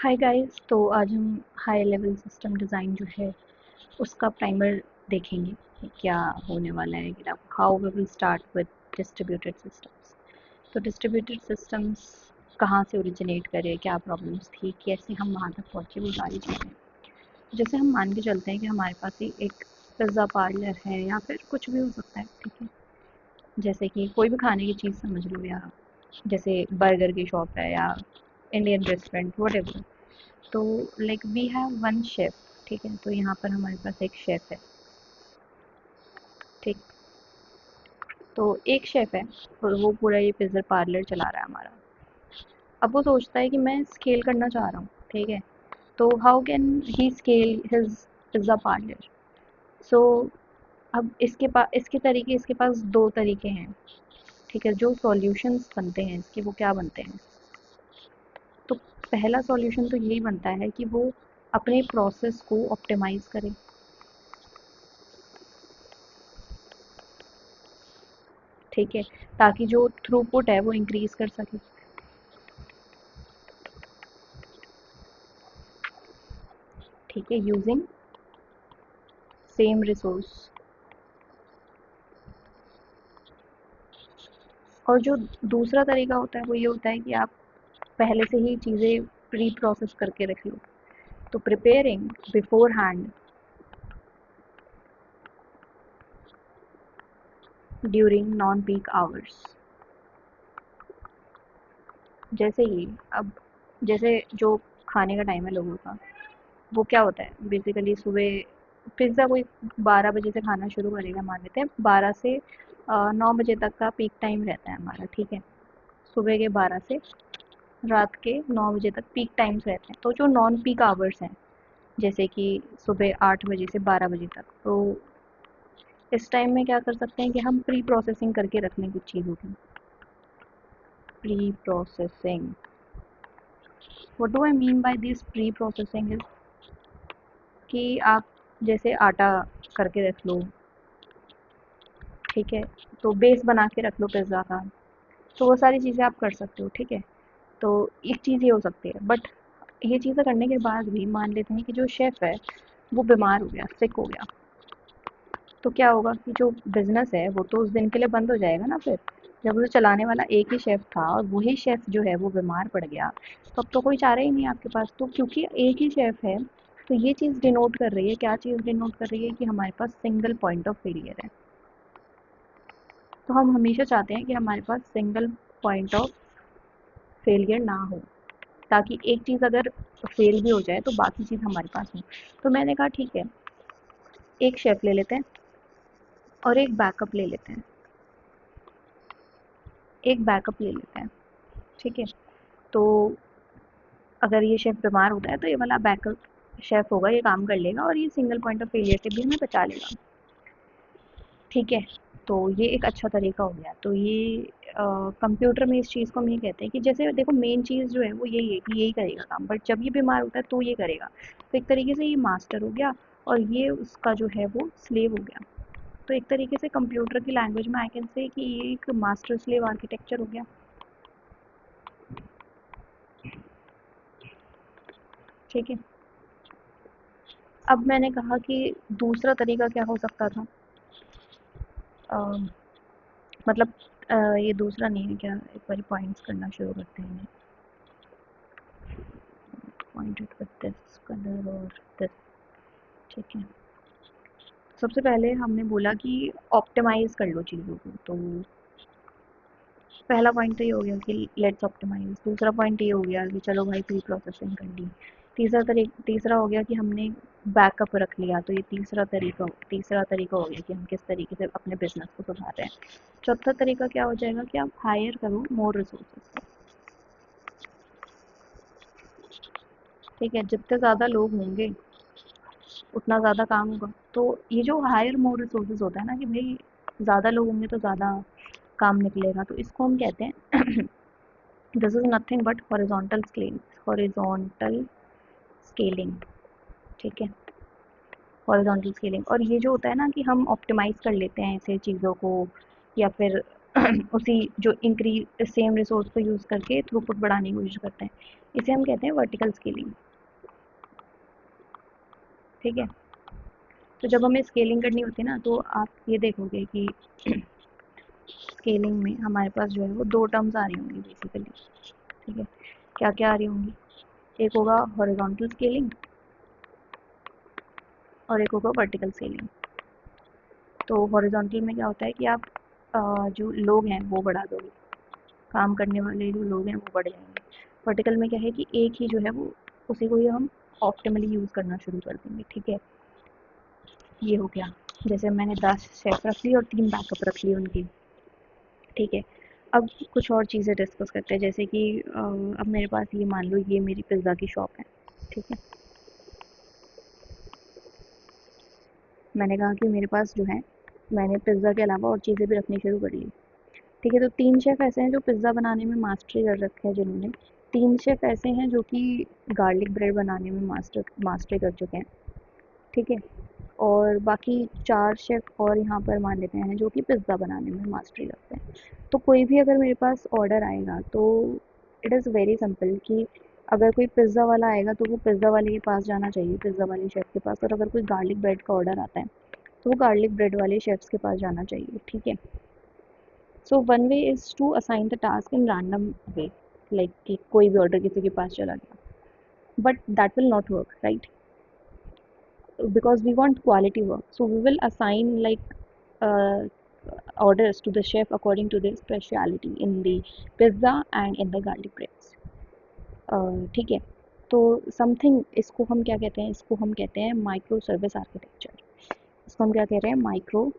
Hi guys, तो आज हम हाई लेवल सिस्टम डिज़ाइन जो है उसका प्राइमर देखेंगे कि क्या होने वाला है कि how we will start with distributed systems. तो डिस्ट्रीब्यूटेड सिस्टम्स कहाँ से ओरिजिनेट करे, क्या प्रॉब्लम्स थी, कैसे हम वहाँ तक पहुँचे, वो सारी चीज़ें। जैसे हम मान के चलते हैं कि हमारे पास ही एक पिज़्ज़ा पार्लर है या फिर कुछ भी हो सकता है, ठीक है। जैसे कि कोई भी खाने की चीज़ समझ लो, या जैसे बर्गर की शॉप है या इंडियन रेस्टोरेंट वट। तो like we have one chef, ठीक है। तो यहाँ पर हमारे पास एक शेफ है, ठीक। तो एक शेफ है और वो पूरा ये पिज़्ज़ा पार्लर चला रहा है हमारा। अब वो सोचता है कि मैं स्केल करना चाह रहा हूँ, ठीक है। तो how can he scale his pizza parlour. So अब इसके पास दो तरीके हैं, ठीक है। जो सॉल्यूशंस बनते हैं इसके, वो क्या बनते हैं। तो पहला सॉल्यूशन तो यही बनता है कि वो अपने प्रोसेस को ऑप्टिमाइज़ करे, ठीक है, ताकि जो थ्रूपुट है वो इंक्रीज़ कर सके, ठीक है, यूजिंग सेम रिसोर्स। और जो दूसरा तरीका होता है वो ये होता है कि आप पहले से ही चीज़ें प्री प्रोसेस करके रख लो। तो preparing before hand during non peak hours. जैसे ही अब जैसे जो खाने का टाइम है लोगों का, वो क्या होता है बेसिकली सुबह। पिज़्ज़ा कोई 12 बजे से खाना शुरू करेगा, मान लेते हैं 12 से 9 बजे तक का पीक टाइम रहता है हमारा, ठीक है। सुबह के 12 से रात के 9 बजे तक पीक टाइम्स रहते हैं। तो जो नॉन पीक आवर्स हैं, जैसे कि सुबह 8 बजे से 12 बजे तक, तो इस टाइम में क्या कर सकते हैं कि हम प्री प्रोसेसिंग करके रख लें कुछ चीज़ों की। Pre processing, what do I mean by this pre processing is कि आप जैसे आटा करके रख लो, ठीक है। तो बेस बना के रख लो पिज़्ज़ा का। तो वो सारी चीज़ें आप कर सकते हो, ठीक है। तो एक चीज़ ये हो सकती है, बट ये चीज़ें करने के बाद भी मान लेते हैं कि जो शेफ़ है वो बीमार हो गया, सिक हो गया। तो क्या होगा कि जो बिज़नेस है वो तो उस दिन के लिए बंद हो जाएगा ना फिर। जब उसे चलाने वाला एक ही शेफ़ था और वही शेफ़ जो है वो बीमार पड़ गया, तो अब तो कोई चारा ही नहीं है आपके पास। तो क्योंकि एक ही शेफ़ है, तो ये चीज़ डिनोट कर रही है, क्या चीज़ डिनोट कर रही है कि हमारे पास सिंगल पॉइंट ऑफ फेलियर है। तो हम हमेशा चाहते हैं कि हमारे पास सिंगल पॉइंट ऑफ फेलियर ना हो, ताकि एक चीज़ अगर फेल भी हो जाए तो बाकी चीज़ हमारे पास हो। तो मैंने कहा ठीक है, एक शेफ़ ले लेते हैं और एक बैकअप ले लेते हैं, एक बैकअप ले लेते हैं, ठीक है। तो अगर ये शेफ़ बीमार होता है तो ये वाला बैकअप शेफ़ होगा, ये काम कर लेगा और ये सिंगल पॉइंट ऑफ फेलियर से भी हमें बचा लेगा, ठीक है। तो ये एक अच्छा तरीका हो गया। तो ये कंप्यूटर में इस चीज़ को हम ये कहते हैं कि जैसे देखो मेन चीज़ जो है वो यही है कि यही करेगा काम, बट जब ये बीमार होता है तो ये करेगा। तो एक तरीके से ये मास्टर हो गया और ये उसका जो है वो स्लेव हो गया। तो एक तरीके से कंप्यूटर की लैंग्वेज में आई कैन से कि ये एक मास्टर स्लेव आर्किटेक्चर हो गया, ठीक है। अब मैंने कहा कि दूसरा तरीका क्या हो सकता था। अ, मतलब ये दूसरा नहीं है क्या, एक बार पॉइंट्स करना शुरू करते हैं। पॉइंटेड विद दिस कलर और दिस, ठीक है। सबसे पहले हमने बोला कि ऑप्टिमाइज़ कर लो चीज़ों को। तो पहला पॉइंट तो ये हो गया कि लेट्स ऑप्टिमाइज़। दूसरा पॉइंट ये हो गया कि चलो भाई प्री प्रोसेसिंग कर ली। तीसरा हो गया कि हमने बैकअप रख लिया। तो ये तीसरा तरीका हो गया कि हम किस तरीके से अपने बिजनेस को सुधार रहे हैं। चौथा तरीका क्या हो जाएगा कि आप हायर करो मोर रिसोर्सेज, ठीक है। जितने ज़्यादा लोग होंगे उतना ज़्यादा काम होगा। तो ये जो हायर मोर रिसोर्सेज होता है ना कि भाई ज़्यादा लोग होंगे तो ज़्यादा काम निकलेगा, तो इसको हम कहते हैं this is nothing but horizontal scaling, ठीक है। Horizontal scaling. और ये जो होता है ना कि हम ऑप्टिमाइज़ कर लेते हैं ऐसे चीज़ों को, या फिर उसी जो इंक्रीज सेम रिसोर्स को यूज़ करके थ्रूपुट बढ़ाने की कोशिश करते हैं। इसे हम कहते हैं वर्टिकल स्केलिंग। ठीक है, तो जब हमें स्केलिंग करनी होती है ना, तो आप ये देखोगे कि स्केलिंग में हमारे पास जो है वो दो टर्म्स आ रही होंगी बेसिकली। ठीक है, क्या क्या आ रही होंगी? एक होगा हॉरिजॉन्टल स्केलिंग और एक होगा वर्टिकल स्केलिंग। तो हॉरिजॉन्टल में क्या होता है कि आप जो लोग हैं वो बढ़ा दोगे, काम करने वाले जो लोग हैं वो बढ़ जाएंगे। वर्टिकल में क्या है कि एक ही जो है वो उसी को ही हम ऑप्टिमली यूज़ करना शुरू कर देंगे। ठीक है, ये हो गया। जैसे मैंने 10 शेफ रख ली और 3 बैकअप रख ली उनकी। ठीक है, अब कुछ और चीज़ें डिस्कस करते हैं, जैसे कि अब मेरे पास ये मान लो ये मेरी पिज़्ज़ा की शॉप है। ठीक है, मैंने कहा कि मेरे पास जो है मैंने पिज़्ज़ा के अलावा और चीज़ें भी रखनी शुरू कर ली। ठीक है, तो 3 शेफ़ ऐसे हैं जो पिज़्ज़ा बनाने में मास्टरी कर रखे हैं जिन्होंने। 3 शेफ़ ऐसे हैं जो कि गार्लिक ब्रेड बनाने में मास्टरी कर चुके हैं। ठीक है, और बाकी 4 शेफ़ और यहाँ पर मान लेते हैं जो कि पिज़्ज़ा बनाने में मास्टरी रखते हैं। तो कोई भी अगर मेरे पास ऑर्डर आएगा तो इट इज़ वेरी सिंपल कि अगर कोई पिज़्ज़ा वाला आएगा तो वो पिज़्ज़ा वाले के पास जाना चाहिए, पिज़्ज़ा वाले शेफ़ के पास। और अगर कोई गार्लिक ब्रेड का ऑर्डर आता है तो वो गार्लिक ब्रेड वाले शेफ़्स के पास जाना चाहिए। ठीक है, so one way is to assign the task in random way, like कि कोई भी ऑर्डर किसी के पास चला गया, but that will not work, right? Because we want quality work, so we will assign like uh, orders to the chef according to their speciality in the pizza and in the garlic breads. ठीक है, तो something इसको हम क्या कहते हैं? इसको हम कहते हैं माइक्रो सर्विस आर्किटेक्चर। इसको हम क्या कह रहे हैं? Micro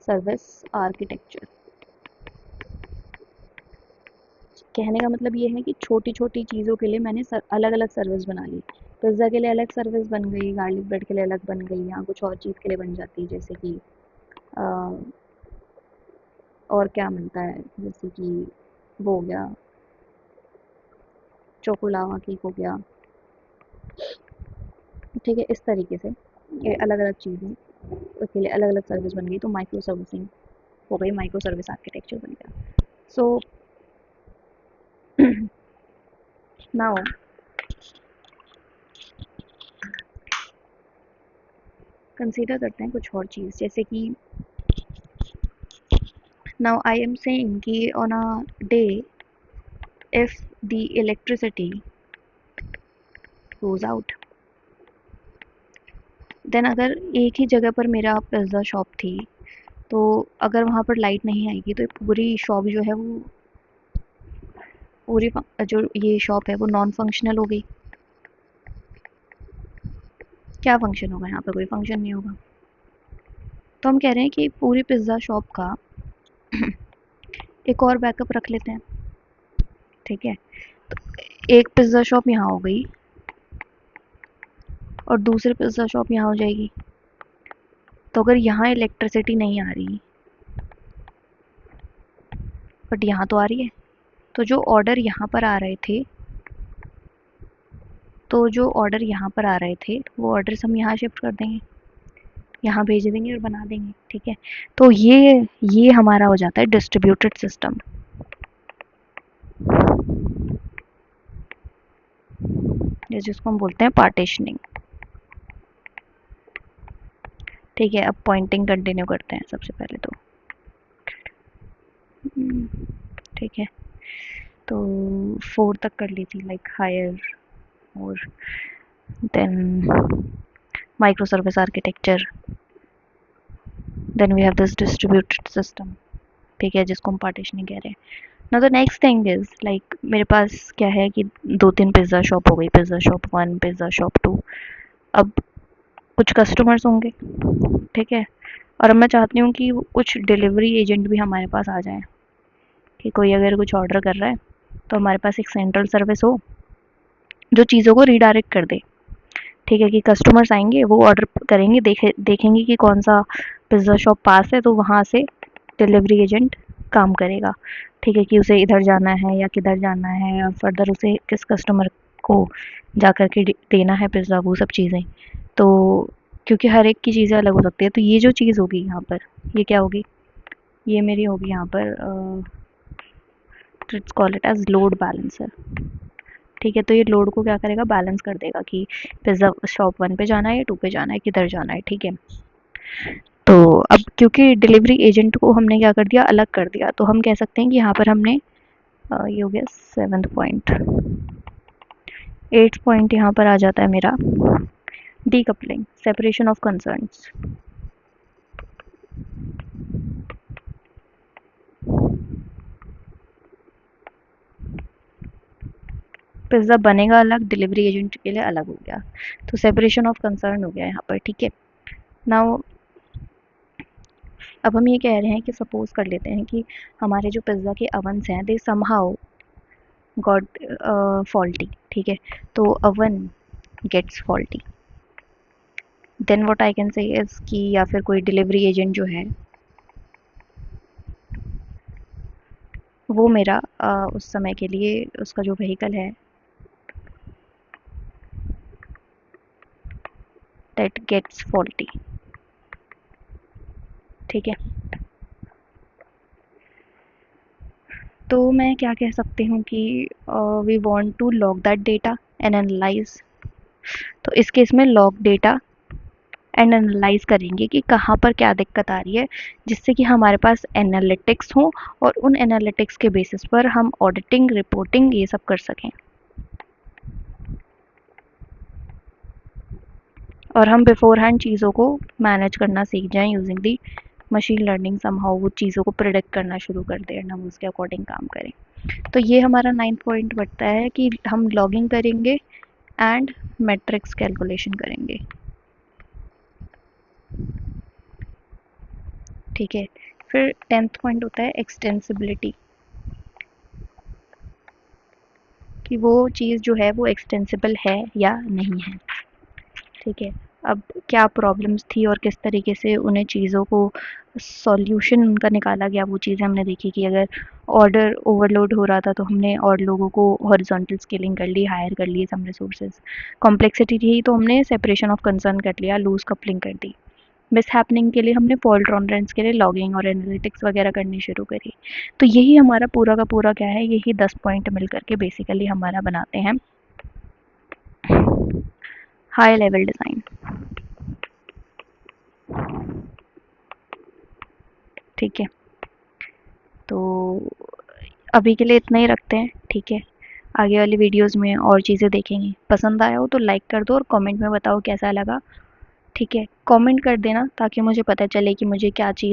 service architecture. कहने का मतलब ये है कि छोटी छोटी चीज़ों के लिए मैंने अलग अलग सर्विस बना ली। पिज़्ज़ा के लिए अलग सर्विस बन गई, गार्लिक ब्रेड के लिए अलग बन गई, या कुछ और चीज़ के लिए बन जाती है, जैसे कि अ, और क्या मिलता है, जैसे कि वो हो गया चोकोलावा केक हो गया। ठीक है, इस तरीके से ये अलग अलग चीज़ें उसके लिए अलग अलग सर्विस बन गई, तो माइक्रो सर्विसिंग हो गई, माइक्रो सर्विस आर्किटेक्चर बन गया। सो नाउ कंसीडर करते हैं कुछ और चीज़, जैसे कि नाउ आई एम सेइंग कि on a day if the electricity goes out, then अगर एक ही जगह पर मेरा पिज़्ज़ा शॉप थी, तो अगर वहाँ पर लाइट नहीं आएगी तो पूरी शॉप जो है वो पूरी जो ये शॉप है वो नॉन फंक्शनल हो गई। क्या फंक्शन होगा? यहाँ पर कोई फंक्शन नहीं होगा। तो हम कह रहे हैं कि पूरी पिज़्ज़ा शॉप का एक और बैकअप रख लेते हैं। ठीक है, तो एक पिज़्ज़ा शॉप यहाँ हो गई और दूसरी पिज़्ज़ा शॉप यहाँ हो जाएगी। तो अगर यहाँ इलेक्ट्रिसिटी नहीं आ रही बट यहाँ तो आ रही है, तो जो ऑर्डर यहाँ पर आ रहे थे तो जो ऑर्डर यहाँ पर आ रहे थे वो ऑर्डर्स हम यहाँ शिफ्ट कर देंगे, यहाँ भेज देंगे और बना देंगे। ठीक है, तो ये हमारा हो जाता है डिस्ट्रीब्यूटेड सिस्टम, जिसको हम बोलते हैं पार्टीशनिंग। ठीक है, अब पॉइंटिंग कंटिन्यू करते हैं सबसे पहले तो। ठीक है, तो 4 तक कर ली थी, लाइक हायर और then micro service architecture, then we have this distributed system. ठीक है, जिसको हम पार्टीशनिंग कह रहे हैं। Now the next thing is like मेरे पास क्या है कि 2-3 पिज़्ज़ा शॉप हो गई, पिज़्ज़ा शॉप 1, पिज़्ज़ा शॉप 2। अब कुछ कस्टमर्स होंगे। ठीक है, और अब मैं चाहती हूँ कि कुछ डिलीवरी एजेंट भी हमारे पास आ जाएँ, कि कोई अगर कुछ ऑर्डर कर रहा है तो हमारे पास एक सेंट्रल सर्विस हो जो चीज़ों को रीडायरेक्ट कर दे। ठीक है, कि कस्टमर्स आएंगे, वो ऑर्डर करेंगे, देखेंगे कि कौन सा पिज़्ज़ा शॉप पास है, तो वहाँ से डिलीवरी एजेंट काम करेगा। ठीक है, कि उसे इधर जाना है या किधर जाना है, या फर्दर उसे किस कस्टमर को जा कर के देना है पिज़्ज़ा, वो सब चीज़ें। तो क्योंकि हर एक की चीज़ें अलग हो सकती है, तो ये जो चीज़ होगी यहाँ पर, ये क्या होगी? ये मेरी होगी यहाँ पर let's call it as load balancer. ठीक है, तो ये लोड को क्या करेगा, बैलेंस कर देगा कि पिज़्ज़ा शॉप 1 पे जाना है या 2 पे जाना है, किधर जाना है। ठीक है, तो अब क्योंकि डिलीवरी एजेंट को हमने क्या कर दिया, अलग कर दिया, तो हम कह सकते हैं कि यहाँ पर हमने ये हो गया 7th पॉइंट। 8th पॉइंट यहाँ पर आ जाता है मेरा decoupling, separation of concerns. Pizza बनेगा अलग, डिलीवरी एजेंट के लिए अलग हो गया, तो सेपरेशन ऑफ कंसर्न हो गया यहाँ पर। ठीक है, नाउ अब हम ये कह रहे हैं कि सपोज कर लेते हैं कि हमारे जो पिज़्ज़ा के अवन्स हैं दे समहाउ गॉट फॉल्टी। ठीक है, तो A one gets faulty, then what I can say is कि या फिर कोई डिलीवरी एजेंट जो है वो मेरा उस समय के लिए उसका जो व्हीकल है दैट गेट्स फॉल्टी। ठीक है, तो मैं क्या कह सकती हूँ कि we want to log that data and analyse. तो इस केस में लॉग डेटा एंड एनालाइज करेंगे कि कहाँ पर क्या दिक्कत आ रही है, जिससे कि हमारे पास एनालिटिक्स हो और उन एनालिटिक्स के बेसिस पर हम ऑडिटिंग, रिपोर्टिंग ये सब कर सकें, और हम बिफोर हैंड चीज़ों को मैनेज करना सीख जाएं using the machine learning. Somehow वो चीज़ों को प्रिडिक्ट करना शुरू कर दें, हम उसके अकॉर्डिंग काम करें। तो ये हमारा 9th पॉइंट बनता है कि हम लॉगिंग करेंगे एंड मैट्रिक्स कैलकुलेशन करेंगे। ठीक है, फिर 10th पॉइंट होता है एक्सटेंसिबिलिटी, कि वो चीज़ जो है वो एक्सटेंसिबल है या नहीं है। ठीक है, अब क्या प्रॉब्लम्स थी और किस तरीके से उन्हें चीज़ों को सॉल्यूशन उनका निकाला गया, वो चीज़ें हमने देखी कि अगर ऑर्डर ओवरलोड हो रहा था तो हमने और लोगों को हॉरिजॉन्टल स्केलिंग कर ली, हायर कर लिए सम रिसोर्सेज। कॉम्प्लेक्सिटी थी तो हमने सेपरेशन ऑफ कंसर्न कर लिया, लूज कपलिंग कर दी। मिस हैपनिंग के लिए हमने फॉल्ट टॉलरेंस के लिए लॉगिंग और एनालिटिक्स वगैरह करनी शुरू करी। तो यही हमारा पूरा का पूरा क्या है, यही 10 पॉइंट मिल करके बेसिकली हमारा बनाते हैं हाई लेवल डिज़ाइन। ठीक है, तो अभी के लिए इतना ही रखते हैं। ठीक है, आगे वाली वीडियोस में और चीज़ें देखेंगे। पसंद आया हो तो लाइक कर दो और कमेंट में बताओ कैसा लगा। ठीक है, कमेंट कर देना ताकि मुझे पता चले कि मुझे क्या चीज़